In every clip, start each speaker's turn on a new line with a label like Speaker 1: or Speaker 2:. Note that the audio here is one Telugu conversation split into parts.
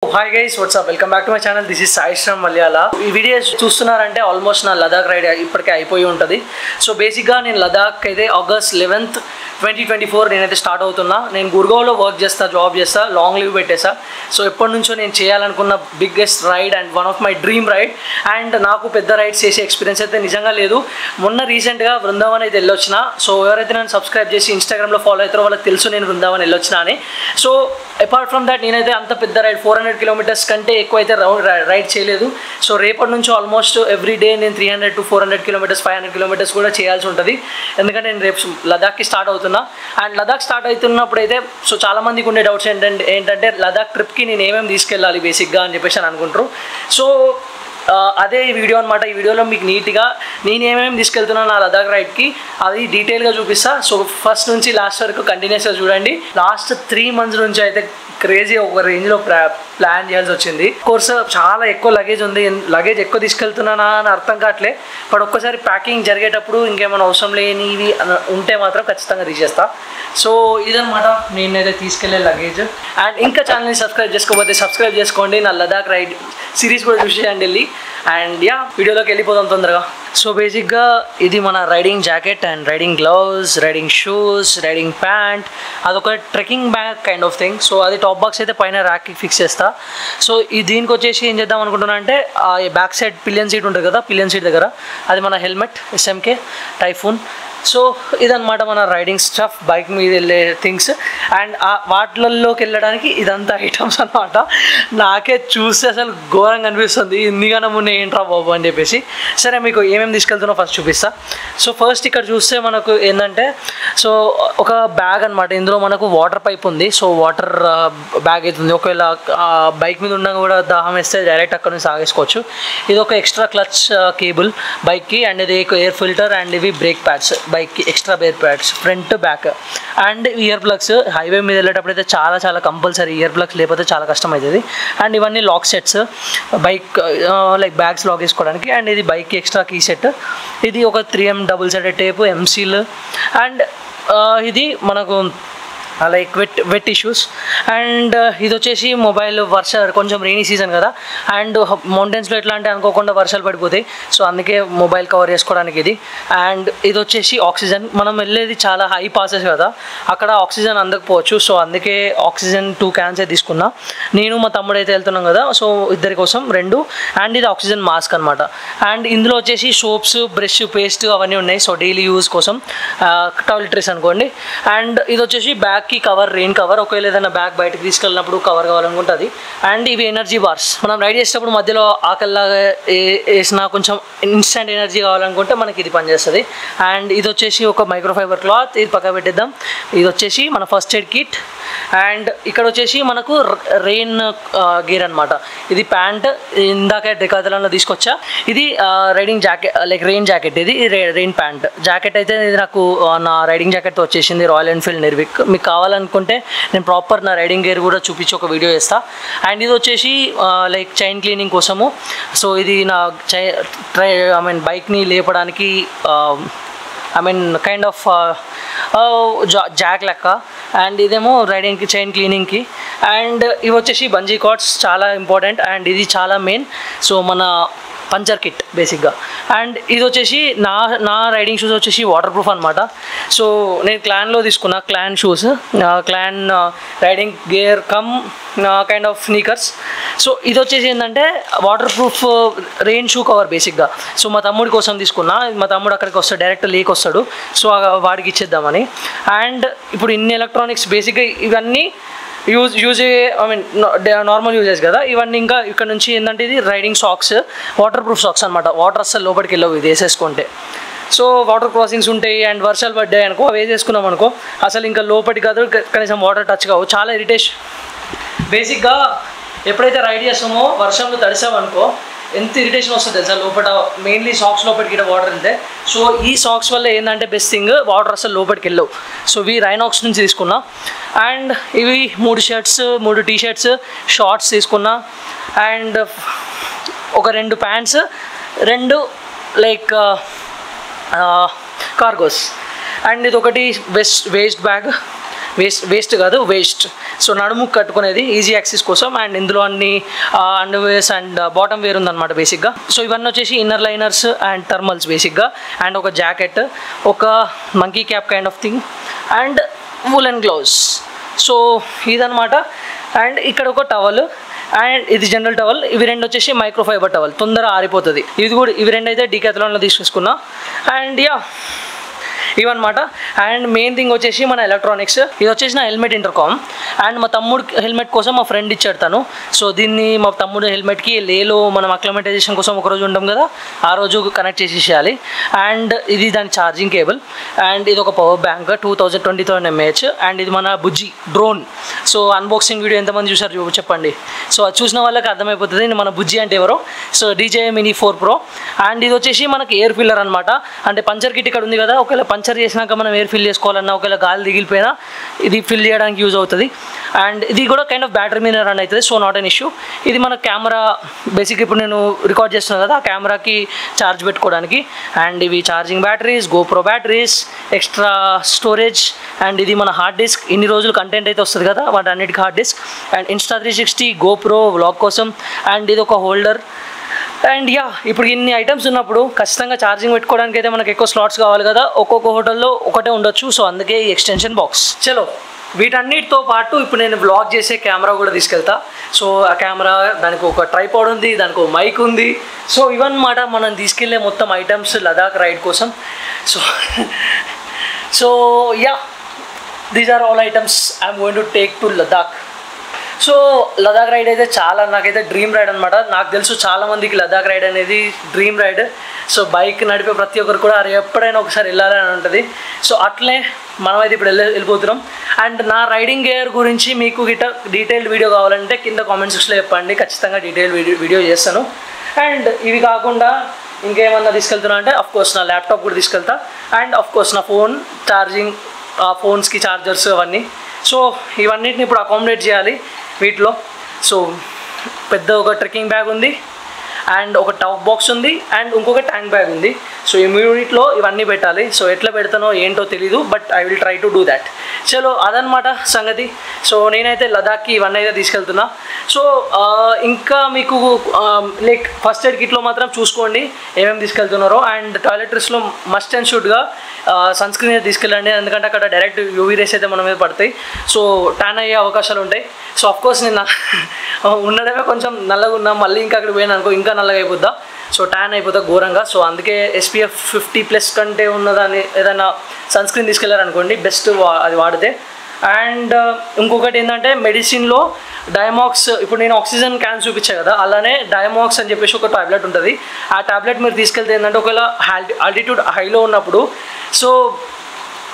Speaker 1: Hi guys, what's up? Welcome back to my channel. This is Sai from Malayala. ఈ వీడియో చూస్తున్నారంటే ఆల్మోస్ట్ నా లదాఖ్ రైడ్ ఇప్పటికే అయిపోయి ఉంటుంది. సో బేసిక్గా నేను లదాఖ్ అయితే August 11th 2024 నేనైతే స్టార్ట్ అవుతున్నా. నేను గుర్గావ్లో వర్క్ చేస్తా, జాబ్ చేస్తా, లాంగ్ లీవ్ పెట్టేసా. సో ఎప్పటి నుంచో నేను చేయాలనుకున్న biggest ride and one of my dream ride. And నాకు పెద్ద రైడ్స్ చేసే ఎక్స్పీరియన్స్ అయితే నిజంగా లేదు. మొన్న రీసెంట్గా బృందావన్ అయితే వెళ్ళొచ్చిన. సో ఎవరైతే నన్ను సబ్స్క్రైబ్ చేసి ఇన్స్టాగ్రామ్లో ఫాలో అవుతారో వాళ్ళకి తెలుసు నేను బృందావన్ వెళ్ళొచ్చిన అని. సో అపార్ట్ ఫ్రమ్ దాట్ నేనైతే అంత పెద్ద రైడ్ 400 kilometers కంటే ఎక్కువ అయితే రైడ్ చేయలేదు. సో రేపటి నుంచి ఆల్మోస్ట్ ఎవ్రీ డే నేను 300 to 400 kilometers 500 kilometers కూడా చేయాల్సి ఉంటుంది. ఎందుకంటే నేను రేపు లదాఖ్కి స్టార్ట్ అవుతున్నా. అండ్ లదాఖ్ స్టార్ట్ అవుతున్నప్పుడు అయితే సో చాలామందికి ఉండే డౌట్స్ ఏంటంటే లదాఖ్ ట్రిప్కి నేను ఏమేమి తీసుకెళ్ళాలి బేసిక్గా అని చెప్పేసి అని అనుకుంటారు. సో అదే ఈ వీడియో అనమాట. ఈ వీడియోలో మీకు నీట్గా నేను ఏమేమి తీసుకెళ్తున్నాను నా లదాఖ్ రైడ్కి అది డీటెయిల్గా చూపిస్తా. సో ఫస్ట్ నుంచి లాస్ట్ వరకు కంటిన్యూస్గా చూడండి. లాస్ట్ 3 months నుంచి అయితే క్రేజీ ఒక రేంజ్లో ప్లాన్ చేయాల్సి వచ్చింది. కోర్స్ చాలా ఎక్కువ లగేజ్ ఉంది. లగేజ్ ఎక్కువ తీసుకెళ్తున్నానా అని అర్థం కావట్లే. బట్ ఒక్కసారి ప్యాకింగ్ జరిగేటప్పుడు ఇంకేమైనా అవసరం లేనివి ఉంటే మాత్రం ఖచ్చితంగా తీసేస్తా. సో ఇదనమాట నేనైతే తీసుకెళ్లే లగేజ్. అండ్ ఇంకా ఛానల్ని సబ్స్క్రైబ్ చేసుకోకపోతే సబ్స్క్రైబ్ చేసుకోండి. నా లదాఖ్ రైడ్ సిరీస్ కూడా చూసేయండి వెళ్ళి. అండ్ యా వీడియోలోకి వెళ్ళిపోదాం తొందరగా. సో బేసిక్గా ఇది మన riding jacket and riding gloves, riding shoes, riding pant, అదొక trekking bag kind of thing. So అది టాప్ బాక్స్ అయితే పైన ర్యాక్కి ఫిక్స్ చేస్తా. సో ఈ దీనికి వచ్చేసి ఏం చేద్దాం అనుకుంటున్నా అంటే బ్యాక్ సైడ్ పిలియన్ సీట్ ఉంటుంది కదా, పిలియన్ సీట్ దగ్గర అది మన హెల్మెట్ SMK టైఫూన్. సో ఇదన్నమాట మన రైడింగ్ స్టఫ్, బైక్ మీద వెళ్ళే థింగ్స్. అండ్ వాటిల్లోకి వెళ్ళడానికి ఇదంతా ఐటమ్స్ అనమాట. నాకే చూస్తే అసలు ఘోరంగా అనిపిస్తుంది, ఇన్నిగానే ముందు ఏంట్రా బాబు అని చెప్పేసి. సరే మీకు ఏమేమి తీసుకెళ్తున్నా ఫస్ట్ చూపిస్తా. సో ఫస్ట్ ఇక్కడ చూస్తే మనకు ఏంటంటే సో ఒక బ్యాగ్ అనమాట. ఇందులో మనకు వాటర్ పైప్ ఉంది. సో వాటర్ బ్యాగ్ అవుతుంది. ఒకవేళ బైక్ మీద ఉండగా కూడా దాహం వేస్తే డైరెక్ట్ అక్కడ నుంచి సాగేసుకోవచ్చు. ఇది ఒక ఎక్స్ట్రా క్లచ్ కేబుల్ బైక్కి. అండ్ ఇది ఎయిర్ ఫిల్టర్ అండ్ ఇవి బ్రేక్ ప్యాడ్స్ బైక్కి, extra brake pads front back. And ear plugs highway మీద వెళ్ళేటప్పుడు అయితే చాలా కంపల్సరీ ఇయర్ ప్లగ్స్ లేకపోతే చాలా కష్టం అవుతుంది. అండ్ ఇవన్నీ lock sets bike like bags lock చేసుకోవడానికి. అండ్ ఇది బైక్కి ఎక్స్ట్రా కీ సెట్. ఇది ఒక 3M double sided tape, MCL. And ఇది మనకు లైక్ వెట్ ఇష్యూస్. అండ్ ఇది వచ్చేసి మొబైల్ కొంచెం రెయినీ సీజన్ కదా. అండ్ మౌంటైన్స్లో ఎట్లా అంటే అనుకోకుండా వర్షాలు పడిపోతాయి. సో అందుకే మొబైల్ కవర్ చేసుకోవడానికి ఇది. అండ్ ఇది వచ్చేసి ఆక్సిజన్. మనం వెళ్ళేది చాలా హై పాసెస్ కదా, అక్కడ ఆక్సిజన్ అందకపోవచ్చు. సో అందుకే ఆక్సిజన్ 2 cans తీసుకున్నా. నేను మా తమ్ముడు అయితే వెళ్తున్నాం కదా, సో ఇద్దరి కోసం 2. అండ్ ఇది ఆక్సిజన్ మాస్క్ అనమాట. అండ్ ఇందులో వచ్చేసి సోప్స్, బ్రష్, పేస్ట్ అవన్నీ ఉన్నాయి. సో డైలీ యూజ్ కోసం టాయిలెటరీస్ అనుకోండి. అండ్ ఇది వచ్చేసి బ్యాగ్ కవర్, రెయిన్ కవర్. ఒకవేళ ఏదైనా బ్యాగ్ బయటకు తీసుకెళ్ళినప్పుడు కవర్ కావాలనుకుంటుంది. అండ్ ఇవి ఎనర్జీ బార్స్. మనం రైడ్ చేసేటప్పుడు మధ్యలో ఆకలిలాగా వేసిన కొంచెం ఇన్స్టెంట్ ఎనర్జీ కావాలనుకుంటే మనకి ఇది పనిచేస్తుంది. అండ్ ఇది వచ్చేసి ఒక మైక్రోఫైబర్ క్లాత్, ఇది పక్క పెట్టేద్దాం. ఇది వచ్చేసి మన ఫస్ట్ ఎయిడ్ కిట్. అండ్ ఇక్కడ వచ్చేసి మనకు రెయిన్ గేర్ అనమాట. ఇది ప్యాంట్, ఇందాక డెకాథలాన్లో తీసుకొచ్చా. ఇది riding jacket, like rain jacket. ఇది రెయిన్ ప్యాంట్. జాకెట్ అయితే ఇది నాకు నా రైడింగ్ జాకెట్తో వచ్చేసింది, రాయల్ ఎన్ఫీల్డ్ నిర్విక్. మీకు కావాలనుకుంటే నేను ప్రాపర్ నా రైడింగ్ గేర్ కూడా చూపించి ఒక వీడియో చేస్తా. అండ్ ఇది వచ్చేసి లైక్ చైన్ క్లీనింగ్ కోసము. సో ఇది నా బైక్ని లేపడానికి కైండ్ ఆఫ్ జాక్ లెక్క. అండ్ ఇదేమో రైడింగ్కి, చైన్ క్లీనింగ్కి. అండ్ ఇవి వచ్చేసి బంజీ కార్డ్స్, చాలా ఇంపార్టెంట్. అండ్ ఇది చాలా మెయిన్. సో మన పంచర్ కిట్ బేసిక్గా. అండ్ ఇది వచ్చేసి నా రైడింగ్ షూస్ వచ్చేసి వాటర్ ప్రూఫ్ అనమాట. సో నేను క్లాన్లో తీసుకున్నా, Clan shoes, Clan riding gear cum kind of sneakers. So ఇది వచ్చేసి ఏంటంటే waterproof rain shoe cover బేసిక్గా. సో మా తమ్ముడి కోసం తీసుకున్నా. మా తమ్ముడు అక్కడికి వస్తాడు, డైరెక్ట్ లేక్ వస్తాడు. సో వాడికి ఇచ్చేద్దామని. అండ్ ఇప్పుడు ఇన్ని ఎలక్ట్రానిక్స్ బేసిక్గా ఇవన్నీ నార్మల్ యూజెస్ కదా ఇవన్నీ. ఇంకా ఇక్కడ నుంచి ఏంటంటే ఇది riding socks, water proof socks అనమాట. వాటర్ అస్సలు లోపలికి వెళ్ళవు ఇది వేసేసుకుంటే. సో వాటర్ క్రాసింగ్స్ ఉంటాయి అండ్ వర్షాలు పడ్డాయి అనుకో, అవి వేసేసుకున్నాం అనుకో అసలు ఇంకా లోపలికి కాదు, కనీసం వాటర్ టచ్ కావు. చాలా ఇరిటేషన్. బేసిక్గా ఎప్పుడైతే రైడ్ చేస్తామో వర్షంలో తడిసామనుకో ఎంత ఇరిటేషన్ వస్తుంది తెలుసా లోపల. మెయిన్లీ సాక్స్ లోపలికి ఇట్లా వాటర్ వెళ్తే. సో ఈ సాక్స్ వల్ల ఏంటంటే బెస్ట్ థింగ్, వాటర్ అసలు లోపలికి వెళ్ళవు. సో ఇవి రైనాక్స్ నుంచి తీసుకున్నా. అండ్ ఇవి 3 షర్ట్స్, 3 టీ-షర్ట్స్, షార్ట్స్ తీసుకున్నా. అండ్ ఒక 2 ప్యాంట్స్, 2 లైక్ కార్గోస్. అండ్ ఇది ఒకటి వేస్ట్ బ్యాగ్, వేస్ట్ కాదు వేస్ట్. సో నడుము కట్టుకునేది ఈజీ యాక్సెస్ కోసం. అండ్ ఇందులో అన్ని అండర్వేర్స్ అండ్ బాటమ్ వేర్ ఉందన్నమాట బేసిక్గా. సో ఇవన్నీ వచ్చేసి ఇన్నర్ లైనర్స్ అండ్ థర్మల్స్ బేసిక్గా, అండ్ ఒక జాకెట్, ఒక monkey cap kind of thing, and woollen gloves. So ఇదనమాట. అండ్ ఇక్కడ ఒక టవల్, అండ్ ఇది జనరల్ టవల్. ఇవి రెండు వచ్చేసి మైక్రోఫైబర్ టవల్, తొందర ఆరిపోతుంది. ఇది కూడా ఇవి రెండు అయితే డీకాథలాన్లో తీసుకున్నా. అండ్ యా ఇవన్నమాట. అండ్ మెయిన్ థింగ్ వచ్చేసి మన ఎలక్ట్రానిక్స్. ఇది వచ్చేసి నా హెల్మెట్ ఇంటర్కామ్. అండ్ మా తమ్ముడు హెల్మెట్ కోసం మా ఫ్రెండ్ ఇచ్చాడు తను. సో దీన్ని మా తమ్ముడు హెల్మెట్కి లేలో మనం అక్లమటైజేషన్ కోసం ఒకరోజు ఉంటాం కదా, ఆ రోజు కనెక్ట్ చేసేసేయాలి. అండ్ ఇది దాని ఛార్జింగ్ కేబుల్. అండ్ ఇది ఒక పవర్ బ్యాంక్ 2020 mAh. అండ్ ఇది మన బుజ్జి డ్రోన్. సో అన్బాక్సింగ్ వీడియో ఎంతమంది చూసారు చెప్పండి. సో అది చూసిన వాళ్ళకి అర్థమైపోతుంది మన బుజ్జి అంటే ఎవరో. So DJI Mini 4 Pro. And ఇది వచ్చేసి మనకి ఎయిర్ ఫిల్లర్ అనమాట. అంటే పంచర్ కిట్ ఇక్కడ ఉంది కదా, ఒకవేళ పంచర్ చేసినాక మనం ఎయిర్ ఫిల్ చేసుకోవాలన్నా, ఒకవేళ గాలి దిగిలిపోయినా ఇది ఫిల్ చేయడానికి యూజ్ అవుతుంది. అండ్ ఇది కూడా కైండ్ ఆఫ్ బ్యాటరీ మీద రన్ అవుతుంది. So not an issue. ఇది మన కెమెరా బేసిక్, ఇప్పుడు నేను రికార్డ్ చేస్తున్నాను కదా, ఆ కెమెరాకి ఛార్జ్ పెట్టుకోవడానికి. అండ్ ఇవి charging batteries, GoPro batteries, extra storage. And ఇది మన హార్డ్ డిస్క్, ఇన్ని రోజులు కంటెంట్ అయితే వస్తుంది కదా వాటి అన్నిటికీ hard disk. And Insta360, GoPro vlog కోసం. అండ్ ఇది ఒక హోల్డర్. అండ్ యా ఇప్పుడు ఇన్ని ఐటమ్స్ ఉన్నప్పుడు ఖచ్చితంగా ఛార్జింగ్ పెట్టుకోవడానికి అయితే మనకు ఎక్కువ స్లాట్స్ కావాలి కదా, ఒక్కొక్క హోటల్లో ఒకటే ఉండొచ్చు. సో అందుకే ఈ ఎక్స్టెన్షన్ బాక్స్. చలో వీటన్నిటితో పాటు ఇప్పుడు నేను వ్లాగ్ చేసే కెమెరా కూడా తీసుకెళ్తా. సో ఆ కెమెరా, దానికి ఒక ట్రైపాడ్ ఉంది, దానికి ఒక మైక్ ఉంది. సో ఇవన్నమాట మనం తీసుకెళ్లే మొత్తం ఐటమ్స్ లదాఖ్ రైడ్ కోసం. So ya these are all items I'm going to take to Ladakh. So Ladakh ride అయితే చాలా నాకైతే డ్రీమ్ రైడ్ అనమాట. నాకు తెలుసు చాలామందికి లదాఖ్ రైడ్ అనేది డ్రీమ్ రైడ్. సో బైక్ నడిపే ప్రతి ఒక్కరు కూడా అరే ఎప్పుడైనా ఒకసారి వెళ్ళాలని ఉంటుంది. సో అట్లే మనమైతే ఇప్పుడు వెళ్ళిపోతున్నాం. అండ్ నా రైడింగ్ గేర్ గురించి మీకు గిట్ట డీటెయిల్డ్ వీడియో కావాలంటే కింద కామెంట్ సెక్షన్లో చెప్పండి, ఖచ్చితంగా డీటెయిల్ వీడియో చేస్తాను. అండ్ ఇవి కాకుండా ఇంకేమన్నా తీసుకెళ్తున్నా అంటే అఫ్కోర్స్ నా ల్యాప్టాప్ కూడా తీసుకెళ్తా. అండ్ అఫ్కోర్స్ నా ఫోన్ ఛార్జింగ్, ఫోన్స్కి ఛార్జర్స్ అవన్నీ. సో ఇవన్నిటిని ఇప్పుడు అకామిడేట్ చేయాలి వీటిలో. సో పెద్ద ఒక ట్రెక్కింగ్ బ్యాగ్ ఉంది, అండ్ ఒక టఫ్ బాక్స్ ఉంది, అండ్ ఇంకొక ట్యాంక్ బ్యాగ్ ఉంది. సో ఈ యూనిట్లో ఇవన్నీ పెట్టాలి. సో ఎట్లా పెడతానో ఏంటో తెలీదు, but I will try to do that. చలో అదనమాట సంగతి. సో నేనైతే లదాఖ్కి ఇవన్నీ అయితే తీసుకెళ్తున్నా. సో ఇంకా మీకు లైక్ ఫస్ట్ ఎయిడ్ కిట్లో మాత్రం చూసుకోండి ఏమేమి తీసుకెళ్తున్నారో. అండ్ టాయిలెటరీస్లో మస్ట్ అండ్ షుడ్గా సన్ స్క్రీన్ అయితే తీసుకెళ్ళండి, ఎందుకంటే అక్కడ డైరెక్ట్ యూవీ రేస్ అయితే మన మీద పడతాయి. సో ట్యాన్ అయ్యే అవకాశాలు ఉంటాయి. సో అఫ్కోర్స్ నేను ఉండడమే కొంచెం నల్లగా ఉన్నా, మళ్ళీ ఇంకా అక్కడ పోయినా అనుకో ఇంకా నల్లగా అయిపోద్దా. సో ట్యాన్ అయిపోతా ఘోరంగా. సో అందుకే SPF 50+ కంటే ఉన్నదాన్ని ఏదైనా సన్ స్క్రీన్ తీసుకెళ్ళారనుకోండి బెస్ట్ అది వాడితే. అండ్ ఇంకొకటి ఏంటంటే మెడిసిన్లో డయామాక్స్, ఇప్పుడు నేను ఆక్సిజన్ క్యాన్ చూపించాను కదా, అలానే డయామాక్స్ అని చెప్పేసి ఒక టాబ్లెట్ ఉంటుంది. ఆ టాబ్లెట్ మీరు తీసుకెళ్తే ఏంటంటే ఒకవేళ ఆల్టిట్యూడ్ హైలో ఉన్నప్పుడు సో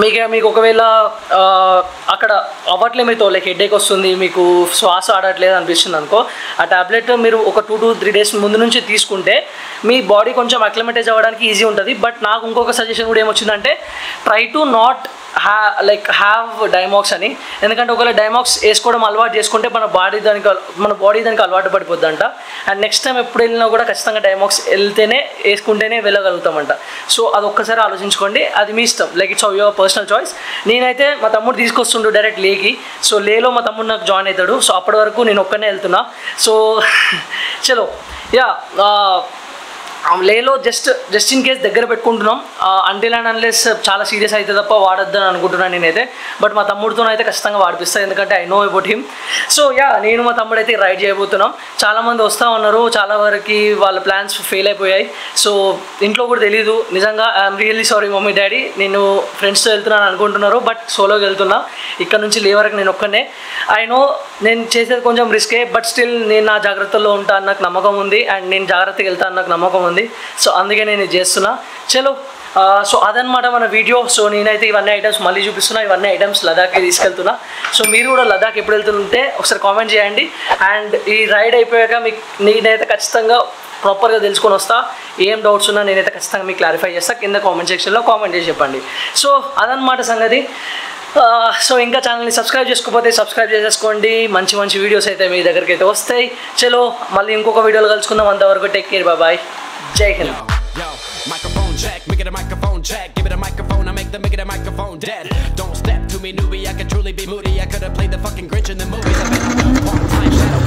Speaker 1: మీకు ఒకవేళ అక్కడ అవ్వట్లే మీతో లైక్ హెడేక్ వస్తుంది, మీకు శ్వాస ఆడట్లేదు అనిపిస్తుంది అనుకో, ఆ టాబ్లెట్ మీరు ఒక 2 to 3 days ముందు నుంచి తీసుకుంటే మీ బాడీ కొంచెం అక్లమటైజ్ అవ్వడానికి ఈజీ ఉంటుంది. బట్ నాకు ఇంకొక సజెషన్ కూడా ఏమొచ్చిందంటే ట్రై టు నాట్ హ్యావ్ డైమాక్స్ అని. ఎందుకంటే ఒకవేళ డైమాక్స్ వేసుకోవడం అలవాటు చేసుకుంటే మన బాడీ దానికి అలవాటు పడిపోద్దంట. అండ్ నెక్స్ట్ టైం ఎప్పుడు వెళ్ళినా కూడా ఖచ్చితంగా డైమాక్స్ వేసుకుంటేనే వెళ్ళగలుగుతామంట. సో అది ఒక్కసారి ఆలోచించుకోండి, అది మీ ఇష్టం, like it's your personal choice. నేనైతే మా తమ్ముడు తీసుకొస్తుండు డైరెక్ట్ లేకి. సో లేలో మా తమ్ముడు నాకు జాయిన్ అవుతాడు. సో అప్పటి వరకు నేను ఒక్కనే వెళ్తున్నా. సో చలో యా లేలో జస్ట్ ఇన్ కేస్ దగ్గర పెట్టుకుంటున్నాం. అంటిల్ అండ్ అన్లెస్ చాలా సీరియస్ అయితే తప్ప వాడొద్దని అనుకుంటున్నాను నేనైతే. బట్ మా తమ్ముడితో అయితే ఖచ్చితంగా వాడిపిస్తాను, ఎందుకంటే I know about him. So yeah నేను మా తమ్ముడు అయితే రైడ్ చేయబోతున్నాం. చాలామంది వస్తూ ఉన్నారు, చాలా వరకు వాళ్ళ ప్లాన్స్ ఫెయిల్ అయిపోయాయి. సో ఇంట్లో కూడా తెలీదు. నిజంగా I'm really sorry mummy daddy, నేను ఫ్రెండ్స్తో వెళ్తున్నాను అనుకుంటున్నారు, బట్ సోలోకి వెళ్తున్నా. ఇక్కడ నుంచి లే వరకు నేను ఒక్కనే. ఐ నో నేను చేసేది కొంచెం రిస్కే, బట్ స్టిల్ నేను నా జాగ్రత్తలో ఉంటా అని నాకు నమ్మకం ఉంది. అండ్ నేను జాగ్రత్తగా వెళ్తాను నాకు నమ్మకం ఉంది. సో అందుకే నేను ఇది చేస్తున్నా. చలో సో అదనమాట మన వీడియో. సో నేనైతే ఇవన్నీ ఐటమ్స్ మళ్ళీ చూపిస్తున్నా. ఇవన్నీ ఐటమ్స్ లదాఖ్కి తీసుకెళ్తున్నా. సో మీరు కూడా లదాఖ్ ఎప్పుడు వెళ్తుంటే ఒకసారి కామెంట్ చేయండి. అండ్ ఈ రైడ్ అయిపోయాక నేనైతే ఖచ్చితంగా ప్రాపర్గా తెలుసుకొని వస్తా. ఏం డౌట్స్ ఉన్నా నేనైతే ఖచ్చితంగా మీకు క్లారిఫై చేస్తా. కింద కామెంట్ సెక్షన్లో కామెంట్ చేసి చెప్పండి. సో అదనమాట సంగతి. సో ఇంకా ఛానల్ని సబ్స్క్రైబ్ చేసుకోకపోతే సబ్స్క్రైబ్ చేసేసుకోండి. మంచి వీడియోస్ అయితే మీ దగ్గరికి అయితే వస్తాయి. చలో మళ్ళీ ఇంకొక వీడియోలో కలుసుకుందాం. అంతవరకు టేక్ కేర్, బాయ్. జై Hind. Microphone check, make it a microphone check. Give it a microphone, I make the microphone dead. Don't step to
Speaker 2: me, knew me, I could truly be moody. I could have played the fucking Grinch in the movies. I've been a part-time shadow